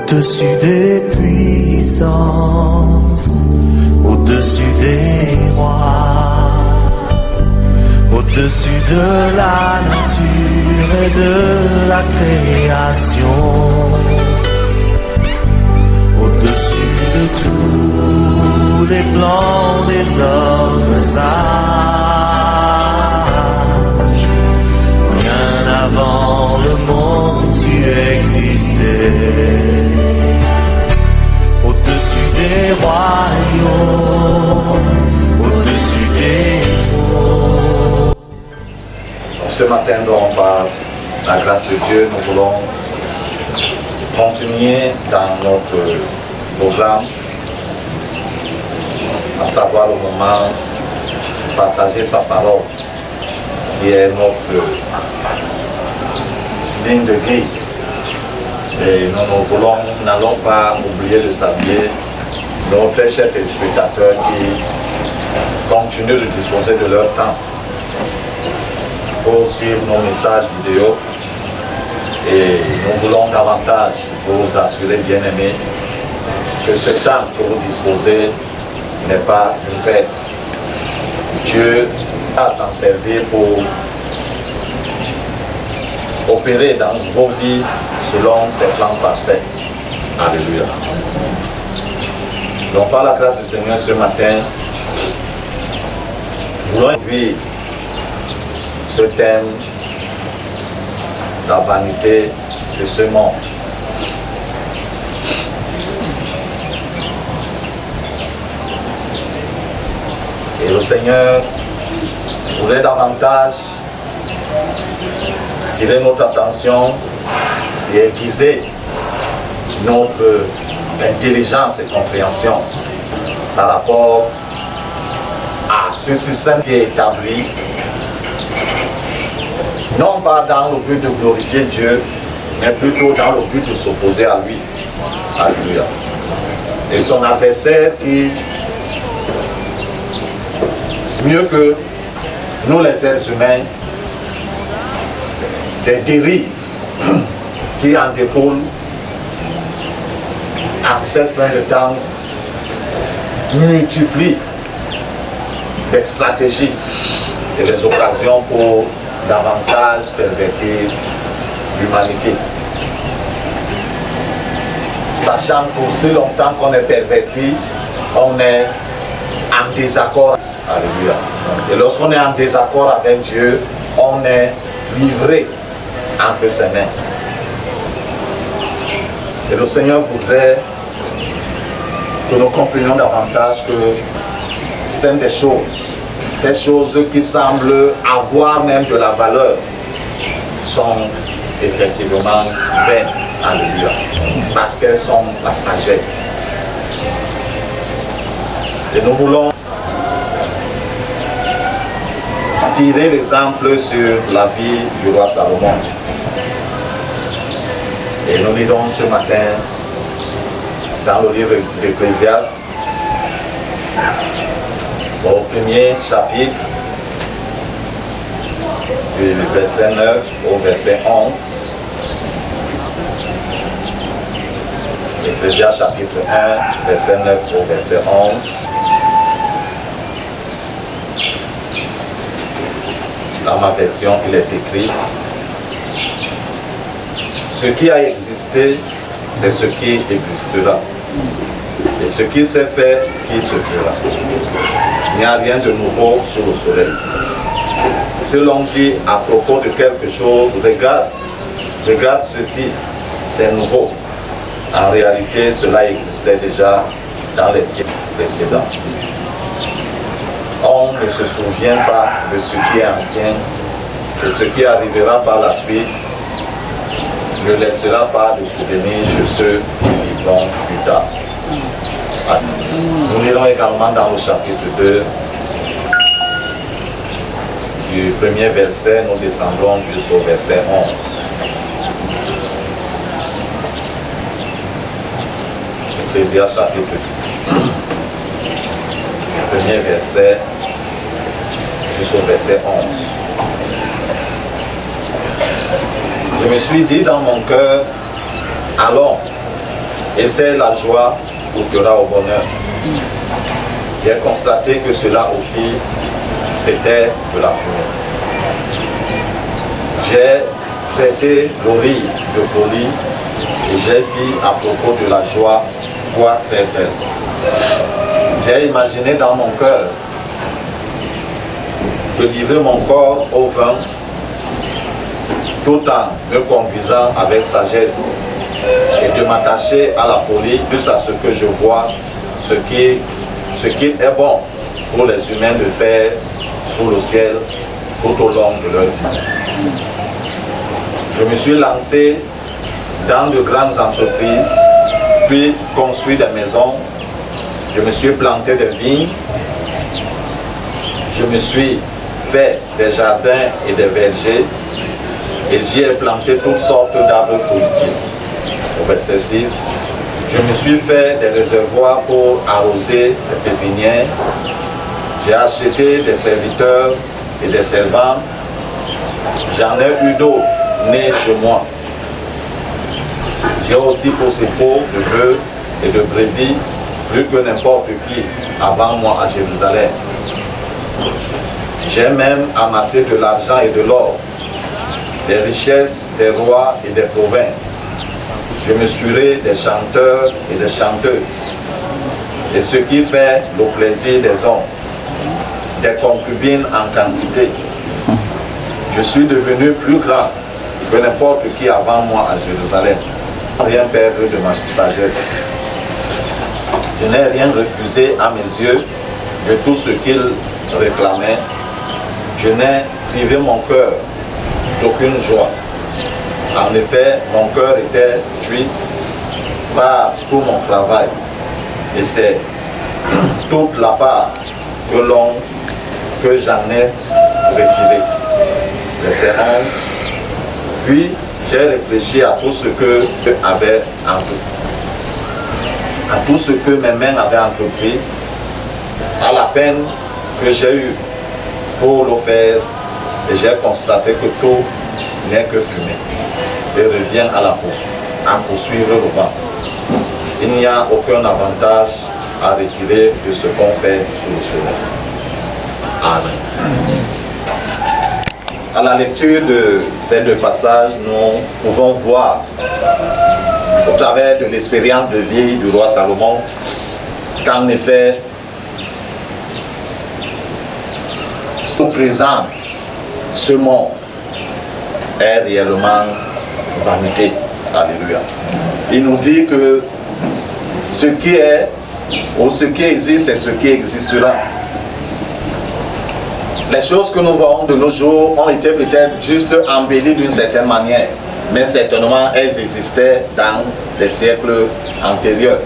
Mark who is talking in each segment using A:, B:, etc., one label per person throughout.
A: Au-dessus des puissances, au-dessus des rois, au-dessus de la nature et de la création, au-dessus de tous les plans des hommes sages, bien avant le monde tu existais. Au-dessus des royaumes, au-dessus des trônes.
B: Ce matin, donc, par la grâce de Dieu, nous voulons continuer dans notre programme, à savoir le moment de partager sa parole, qui est notre ligne de guide. Et nous n'allons pas oublier de saluer nos très chers téléspectateurs qui continuent de disposer de leur temps pour suivre nos messages vidéo. Et nous voulons davantage vous assurer, bien-aimés, que ce temps que vous disposez n'est pas une perte. Dieu va s'en servir pour opérer dans vos vies selon ses plans parfaits. Alléluia. Donc par la grâce du Seigneur ce matin, nous voulons introduire ce thème, la vanité de ce monde. Et le Seigneur voudrait davantage attirer notre attention et aiguiser notre intelligence et compréhension par rapport à ce système qui est établi, non pas dans le but de glorifier Dieu, mais plutôt dans le but de s'opposer à lui. Alléluia. Et son adversaire qui, c'est mieux que nous les êtres humains, des dérives qui en découlent à cette fin de temps multiplient les stratégies et les occasions pour davantage pervertir l'humanité. Sachant qu'aussi longtemps qu'on est perverti, on est en désaccord. Alléluia. Et lorsqu'on est en désaccord avec Dieu, on est livré entre ses mains. Et le Seigneur voudrait que nous comprenions davantage que c'est des choses, ces choses qui semblent avoir même de la valeur, sont effectivement vaines. Alléluia. Parce qu'elles sont passagères. Et nous voulons tirer l'exemple sur la vie du roi Salomon. Et nous lisons ce matin dans le livre d'Ecclésiaste, au premier chapitre, du verset 9 au verset 11. Ecclésiaste chapitre 1, verset 9 au verset 11. Dans ma version, il est écrit: ce qui a existé, c'est ce qui existera. Et ce qui s'est fait, qui se fera. Il n'y a rien de nouveau sous le soleil. Si l'on dit à propos de quelque chose, regarde ceci, c'est nouveau. En réalité, cela existait déjà dans les siècles précédents. On ne se souvient pas de ce qui est ancien, et ce qui arrivera par la suite ne laissera pas de souvenir chez ceux qui vivront plus tard. Nous lirons également dans le chapitre 2, du premier verset, nous descendrons jusqu'au verset 11. Ecclésiaste chapitre 2, premier verset jusqu'au verset 11. Je me suis dit dans mon cœur, allons, et c'est la joie goûtera au bonheur. J'ai constaté que cela aussi, c'était de la fumée. J'ai traité le rire de folie et j'ai dit à propos de la joie, quoi c'est-elle? J'ai imaginé dans mon cœur de livrer mon corps au vin tout en me conduisant avec sagesse et de m'attacher à la folie jusqu'à ce que je vois ce qu'il est bon pour les humains de faire sous le ciel tout au long de leur vie. Je me suis lancé dans de grandes entreprises, puis construit des maisons, je me suis planté des vignes, je me suis fait des jardins et des vergers, et j'y ai planté toutes sortes d'arbres fruitiers. Au verset 6, je me suis fait des réservoirs pour arroser les pépinières, j'ai acheté des serviteurs et des servantes, j'en ai eu d'autres nés chez moi. J'ai aussi possédé de bœufs et de brebis plus que n'importe qui avant moi à Jérusalem. J'ai même amassé de l'argent et de l'or, des richesses des rois et des provinces. Je me suis des chanteurs et des chanteuses, et ce qui fait le plaisir des hommes, des concubines en quantité. Je suis devenu plus grand que n'importe qui avant moi à Jérusalem. Rien perdre de ma sagesse. Je n'ai rien refusé à mes yeux de tout ce qu'il réclamait. Je n'ai privé mon cœur d'aucune joie. En effet, mon cœur était tué par tout mon travail. Et c'est toute la part que j'en ai retirée. Verset 11. Puis j'ai réfléchi à tout ce que à tout ce que mes mains avaient entrepris, à la peine que j'ai eue pour le faire, et j'ai constaté que tout n'est que fumée et revient à poursuivre le vent. Il n'y a aucun avantage à retirer de ce qu'on fait sous le soleil. Amen. À la lecture de ces deux passages, nous pouvons voir, au travers de l'expérience de vie du roi Salomon, qu'en effet, ce présente ce monde est réellement vanité. Alléluia. Il nous dit que ce qui est ou ce qui existe, c'est ce qui existera. Les choses que nous voyons de nos jours ont été peut-être juste embellies d'une certaine manière, mais certainement elles existaient dans les siècles antérieurs.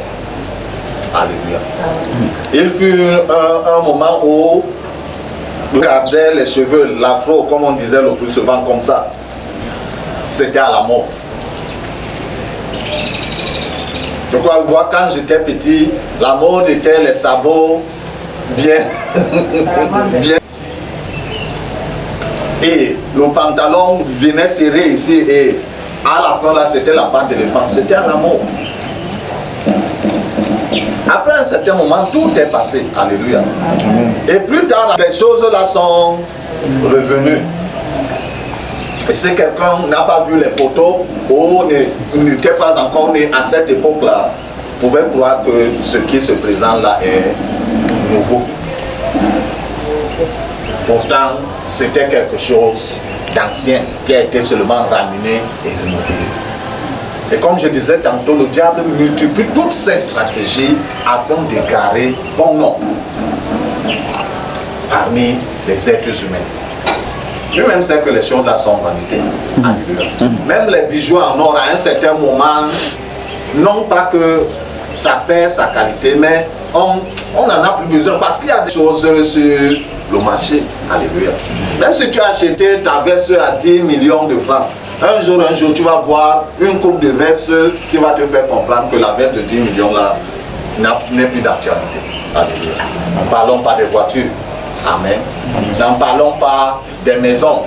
B: Alléluia. Il fut un moment où on gardait les cheveux, l'afro, comme on disait le plus souvent comme ça. C'était à la mode. Donc on voit quand j'étais petit, la mode était les sabots bien, bien. Et le pantalon venait serré ici et à la fin là c'était la patte d'éléphant, c'était à la mode. Après un certain moment, tout est passé, alléluia. Et plus tard, les choses là sont revenues. Et si quelqu'un n'a pas vu les photos ou n'était pas encore né à cette époque-là, pouvait croire que ce qui se présente là est nouveau. Pourtant, c'était quelque chose d'ancien qui a été seulement ramené et renouvelé. Et comme je disais tantôt, le diable multiplie toutes ses stratégies afin d'égarer bon nombre parmi les êtres humains. Lui-même sait que les choses là sont vanité. Même les bijoux en or à un certain moment, non pas que ça perd sa qualité, mais on n'en a plus besoin parce qu'il y a des choses sur le marché. Alléluia. Même si tu as acheté ta veste à 10 millions de francs, un jour, tu vas voir une coupe de veste qui va te faire comprendre que la veste de 10 millions là n'est plus d'actualité. Alléluia. Ne parlons pas des voitures. Amen. N'en parlons pas des maisons.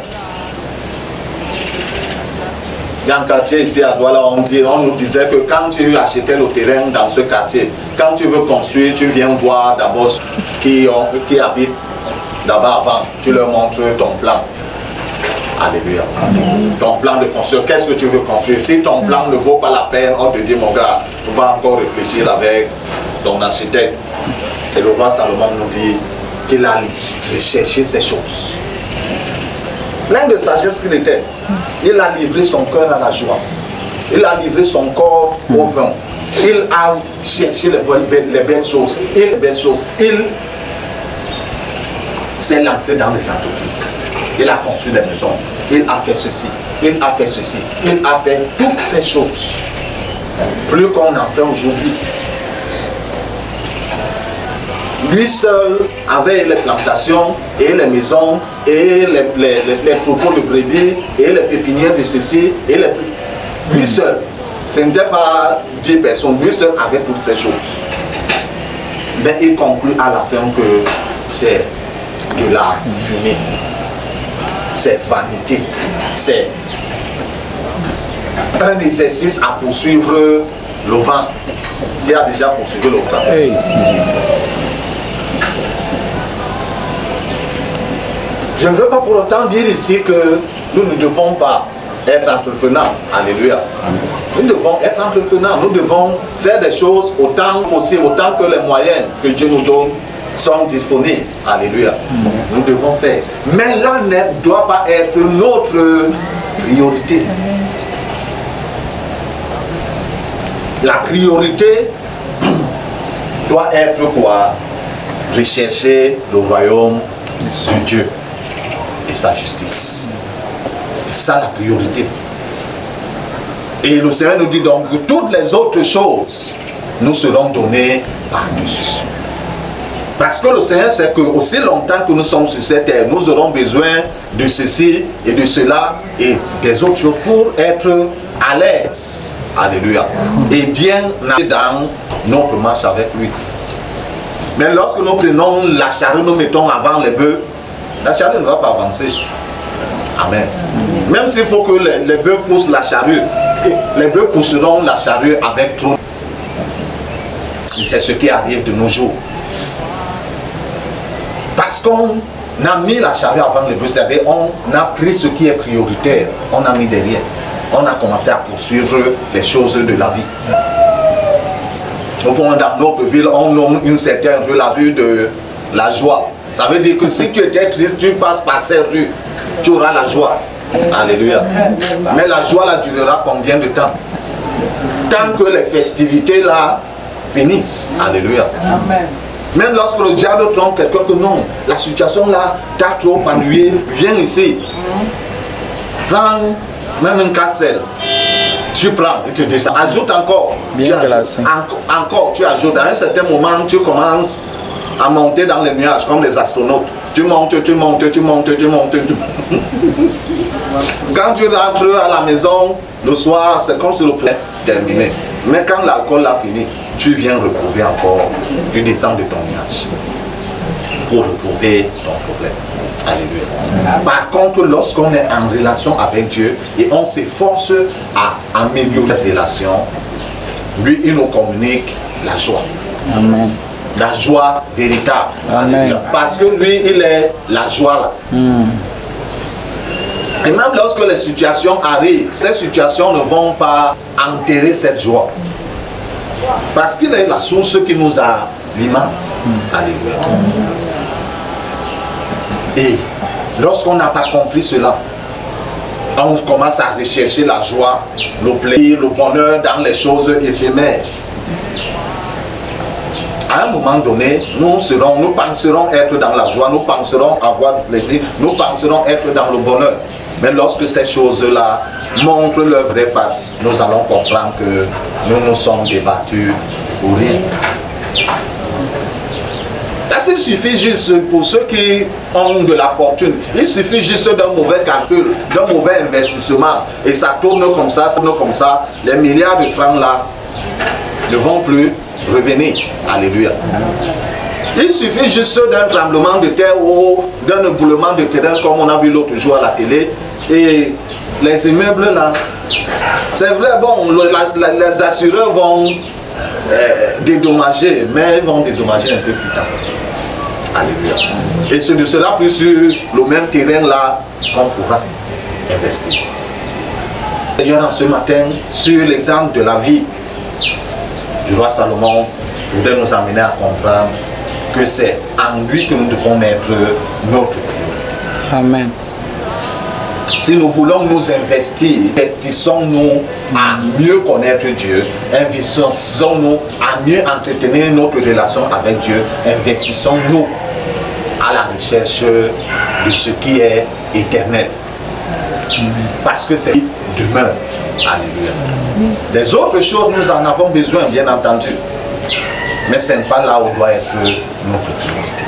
B: Il y a un quartier ici à Douala, on nous disait que quand tu achetais le terrain dans ce quartier, quand tu veux construire, tu viens voir d'abord qui habitent là-bas avant. Tu leur montres ton plan. Alléluia. Ton plan de construire, qu'est-ce que tu veux construire? Si ton plan ne vaut pas la peine, on te dit, mon gars, tu vas encore réfléchir avec ton architecte. Et le roi Salomon nous dit qu'il a recherché ces choses. Plein de sagesse qu'il était. Il a livré son cœur à la joie. Il a livré son corps au vin. Il a cherché les belles choses. Il s'est lancé dans les entreprises. Il a construit des maisons. Il a fait ceci. Il a fait ceci. Il a fait toutes ces choses. Plus qu'on en fait aujourd'hui. Lui seul avait les plantations et les maisons et les troupeaux de brebis et les pépinières de ceci et les... Lui seul. Ce n'était pas 10 personnes. Lui seul avait toutes ces choses. Mais il conclut à la fin que c'est de la fumée. C'est vanité. C'est un exercice à poursuivre le vent. Il a déjà poursuivi le vent. Hey. Je ne veux pas pour autant dire ici que nous ne devons pas être entrepreneurs. Alléluia. Nous devons être entrepreneurs. Nous devons faire des choses autant possible, autant que les moyens que Dieu nous donne sont disponibles. Alléluia. Nous devons faire. Mais là ne doit pas être notre priorité. La priorité doit être quoi? Rechercher le royaume de Dieu et sa justice. C'est ça la priorité. Et le Seigneur nous dit donc que toutes les autres choses nous seront données par-dessus. Parce que le Seigneur sait que aussi longtemps que nous sommes sur cette terre, nous aurons besoin de ceci et de cela et des autres choses pour être à l'aise. Alléluia. Et bien dans notre marche avec lui. Mais lorsque nous prenons la charrue, nous mettons avant les bœufs, la charrue ne va pas avancer. Amen. Même s'il faut que les bœufs poussent la charrue, les bœufs pousseront la charrue avec trop. Et c'est ce qui arrive de nos jours. Parce qu'on a mis la charrue avant les bœufs, c'est-à-dire on a pris ce qui est prioritaire, on a mis derrière. On a commencé à poursuivre les choses de la vie. Dans notre ville, on nomme une certaine rue la rue de la joie. Ça veut dire que si tu étais triste, tu passes par cette rue, tu auras la joie. Alléluia. Mais la joie là durera combien de temps? Tant que les festivités là finissent. Alléluia. Amen. Même lorsque le diable trompe quelqu'un que non, la situation là t'a trop ennuyé, viens ici. Prends même une casselle. Tu prends et tu descends. Ajoute encore. Tu ajoutes, encore tu ajoutes. À un certain moment, tu commences à monter dans les nuages comme les astronautes. Tu montes, tu montes, tu montes, tu montes. Quand tu rentres à la maison le soir, c'est comme si le plat terminé. Mais quand l'alcool a fini, tu viens retrouver encore. Tu descends de ton nuage pour retrouver ton problème. Alléluia. Par contre, lorsqu'on est en relation avec Dieu et on s'efforce à améliorer cette relation, lui, il nous communique la joie. Amen. La joie véritable. Amen. Parce que lui, il est la joie là. Et même lorsque les situations arrivent, ces situations ne vont pas enterrer cette joie. Parce qu'il est la source qui nous alimente. Alléluia. Et lorsqu'on n'a pas compris cela, on commence à rechercher la joie, le plaisir, le bonheur dans les choses éphémères. À un moment donné, nous penserons être dans la joie, nous penserons avoir du plaisir, nous penserons être dans le bonheur. Mais lorsque ces choses-là montrent leur vraie face, nous allons comprendre que nous nous sommes débattus pour rien. Là, il suffit juste pour ceux qui ont de la fortune, il suffit juste d'un mauvais calcul, d'un mauvais investissement, et ça tourne comme ça, les milliards de francs là ne vont plus revenir. Alléluia. Il suffit juste d'un tremblement de terre ou d'un éboulement de terrain comme on a vu l'autre jour à la télé, et les immeubles là, c'est vrai, bon, les assureurs vont dédommager, mais ils vont dédommager un peu plus tard. Alléluia. Et ce ne sera plus sur le même terrain là qu'on pourra investir. Seigneur, en ce matin, sur l'exemple de la vie du roi Salomon, voudrait nous amener à comprendre que c'est en lui que nous devons mettre notre priorité.
C: Amen.
B: Si nous voulons nous investir, investissons-nous à mieux connaître Dieu, investissons-nous à mieux entretenir notre relation avec Dieu, investissons-nous à la recherche de ce qui est éternel. Parce que c'est demeure. Alléluia. Les autres choses, nous en avons besoin, bien entendu. Mais ce n'est pas là où doit être notre priorité.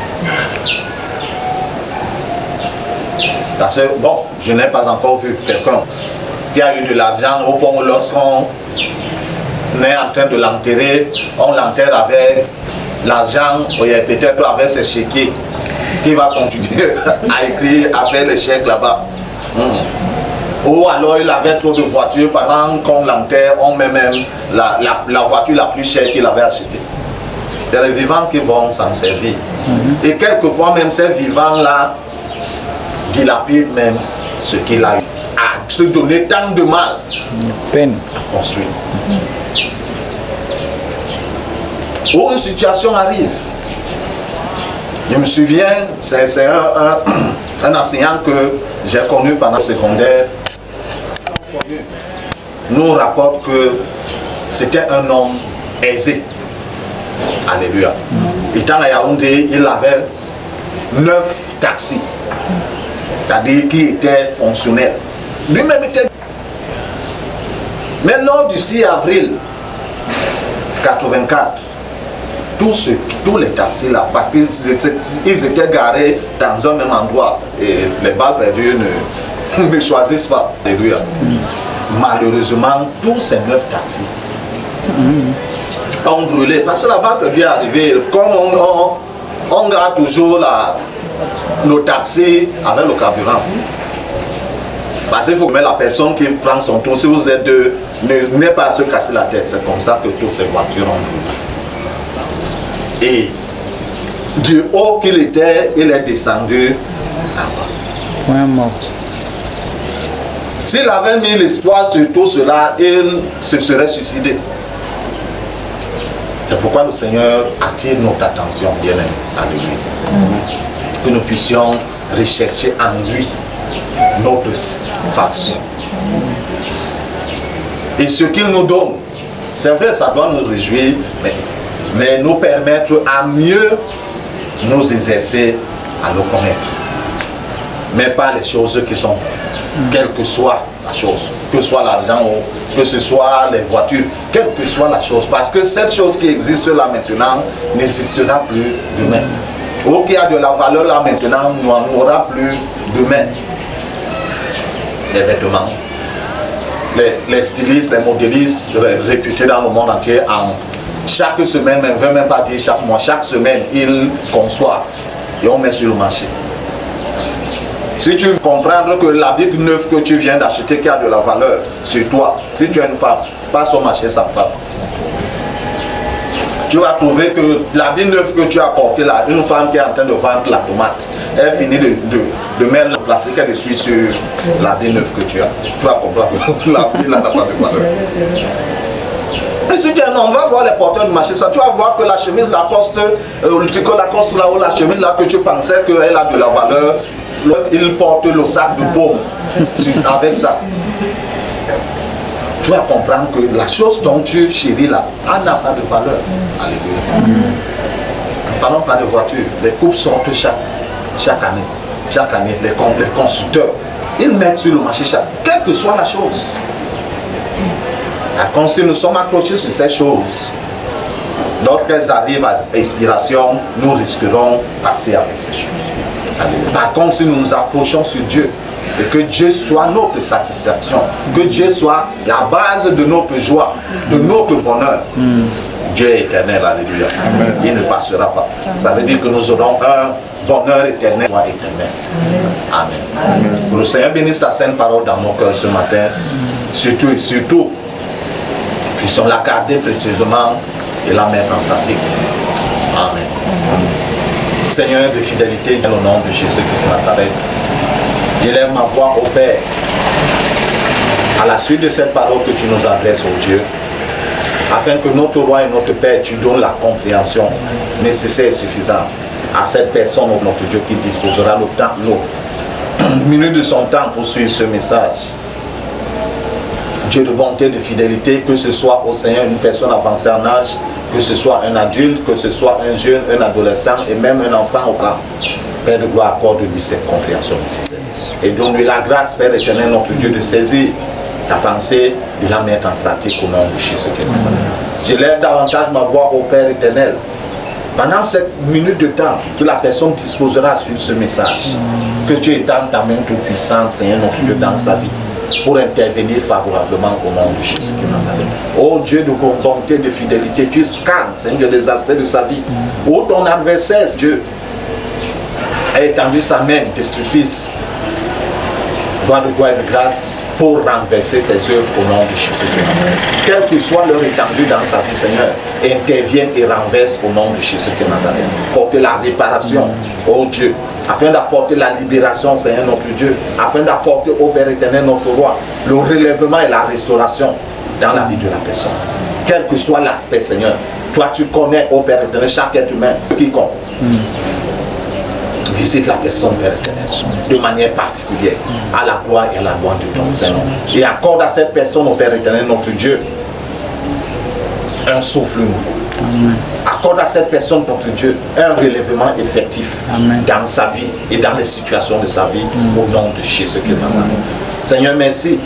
B: Parce que, bon, je n'ai pas encore vu quelqu'un qui a eu de l'argent au point où lorsqu'on est en train de l'enterrer, on l'enterre avec l'argent, peut-être avec ses chéquiers, qui va continuer à écrire avec les chèques là-bas. Ou alors il avait trop de voitures, pendant qu'on l'enterre, on met même la voiture la plus chère qu'il avait achetée. C'est les vivants qui vont s'en servir. Et quelquefois même ces vivants-là dilapident même ce qu'il a eu à se donner tant de mal à construire. Où une situation arrive. Je me souviens, c'est un enseignant que j'ai connu pendant le secondaire, nous rapporte que c'était un homme aisé. Alléluia. Étant à Yaoundé, il avait 9 taxis. C'est-à-dire qui était fonctionnel. Lui-même était. Mais lors du 6 avril 84, tous les taxis là, parce qu'ils étaient garés dans un même endroit et les balles perdues ne choisissent pas. Alléluia. Malheureusement, tous ces 9 taxis ont brûlé parce que la balle perdue est arrivée. Comme on garde toujours nos taxis avec le carburant. Parce qu'il faut que la personne qui prend son tour, si vous êtes deux, n'est pas à se casser la tête. C'est comme ça que toutes ces voitures ont brûlé. Et du haut qu'il était, il est descendu là-bas. S'il avait mis l'espoir sur tout cela, il se serait suicidé. C'est pourquoi le Seigneur attire notre attention, bien aimé. Alléluia. Que nous puissions rechercher en lui notre satisfaction. Et ce qu'il nous donne, c'est vrai, ça doit nous réjouir, mais nous permettre à mieux nous exercer à le connaître. Mais pas les choses qui sont, quelle que soit la chose, que ce soit l'argent ou que ce soit les voitures, quelle que soit la chose, parce que cette chose qui existe là maintenant n'existera plus demain. Ou qui a de la valeur là maintenant n'en aura plus demain. Les vêtements, les stylistes, les modélistes réputés dans le monde entier, chaque semaine, même, je ne veux même pas dire chaque mois, chaque semaine, ils conçoivent et on met sur le marché. Si tu comprends que l'habit neuf que tu viens d'acheter qui a de la valeur sur toi, si tu es une femme, passe au marché sans femme. Tu vas trouver que l'habit neuf que tu as porté là, une femme qui est en train de vendre la tomate, elle finit de mettre le plastique dessus sur l'habit neuf que tu as. Tu vas comprendre que l'habit là n'a pas de valeur. Et si tu es un homme, va voir les porteurs du marché, ça, tu vas voir que la chemise Lacoste, Lacoste là, ou la chemise là que tu pensais qu'elle a de la valeur, il porte le sac de baume avec ça. Tu vas comprendre que la chose dont tu chéris là, elle n'a pas de valeur. Alléluia. Ne parlons pas de voiture. Les coupes sortent chaque année. Chaque année, les constructeurs, ils mettent sur le marché quelle que soit la chose. Quand si nous sommes accrochés sur ces choses, lorsqu'elles arrivent à expiration, nous risquerons de passer avec ces choses. Par contre, si nous nous approchons sur Dieu, et que Dieu soit notre satisfaction, que Dieu soit la base de notre joie, de notre bonheur, Dieu est éternel, alléluia. Il ne passera pas. Ça veut dire que nous aurons un bonheur éternel, joie éternelle. Amen. Que le Seigneur bénisse sa sainte parole dans nos cœurs ce matin. Surtout et surtout, puissions la garder précieusement et la mettre en pratique. Amen. Seigneur de fidélité, dans le nom de Jésus-Christ de Nazareth, j'élève ma voix au Père. À la suite de cette parole que tu nous adresses, au Dieu, afin que notre roi et notre Père, tu donnes la compréhension nécessaire et suffisante à cette personne, notre Dieu, qui disposera le temps, une minute de son temps pour suivre ce message. Dieu de bonté, de fidélité, que ce soit au Seigneur une personne avancée en âge, que ce soit un adulte, que ce soit un jeune, un adolescent et même un enfant au camp. Père de gloire, accorde-lui cette compréhension nécessaire. Et donne-lui la grâce, Père éternel, notre Dieu, de saisir ta pensée, de la mettre en pratique au nom de Jésus-Christ. J'élève davantage ma voix au Père éternel. Pendant cette minute de temps que la personne disposera sur ce message, que tu étends ta main toute puissante, Seigneur, notre Dieu, dans sa vie, pour intervenir favorablement au nom de Jésus-Christ. Oh Dieu de bonté, de fidélité, tu scannes, Seigneur, des aspects de sa vie. Oh ton adversaire, Dieu, a étendu sa main destructrice, doigt de gloire et de grâce, pour renverser ses œuvres au nom de Jésus-Christ. Quelle que soit leur étendue dans sa vie, Seigneur, intervienne et renverse au nom de Jésus-Christ Nazareth. Porter la réparation, oh Dieu, afin d'apporter la libération, Seigneur notre Dieu, afin d'apporter au Père éternel notre roi le relèvement et la restauration dans la vie de la personne. Quel que soit l'aspect, Seigneur, toi tu connais, au Père éternel, chaque être humain, quiconque. Visite la personne, Père éternel, de manière particulière, à la gloire et à la gloire de ton Saint-Nom. Et accorde à cette personne, au Père éternel, notre Dieu, un souffle nouveau. Accorde à cette personne, notre Dieu, un relèvement effectif dans sa vie et dans les situations de sa vie, au nom de Jésus-Christ. Seigneur, merci,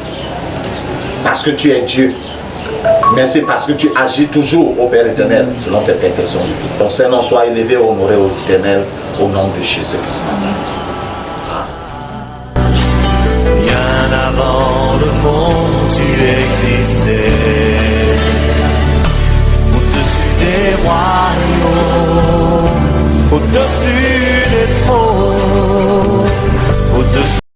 B: parce que tu es Dieu. Merci parce que tu agis toujours, au Père éternel, selon tes perfections. Ton Saint-Nom soit élevé, honoré au éternel, au nom de Jésus-Christ.
A: Bien avant le monde, tu existais. Au-dessus des royaumes, au-dessus des trônes.